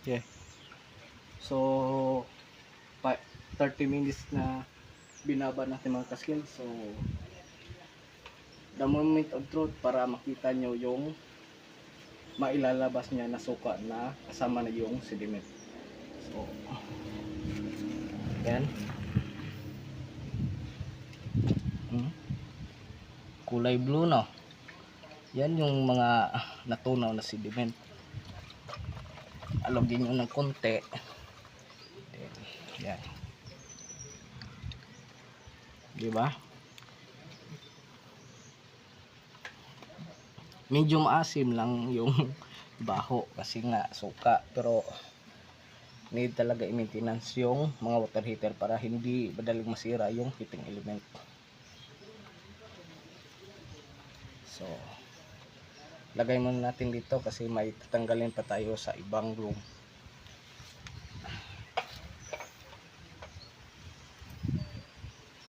Yeah. So 30 minutes na binaba natin mga kaskil. So the moment of truth para makita nyo yung mailalabas niya na suka na kasama na yung sediment. So yan. Kulay blue, no? Yan yung mga natunaw na sediment. Alogin nyo ng konti. Then, yan. Diba? Medyo maasim lang yung baho kasi nga suka, pero need talaga i-maintenance yung mga water heater para hindi madaling masira yung heating element. So lagay muna natin dito kasi may tatanggalin pa tayo sa ibang room.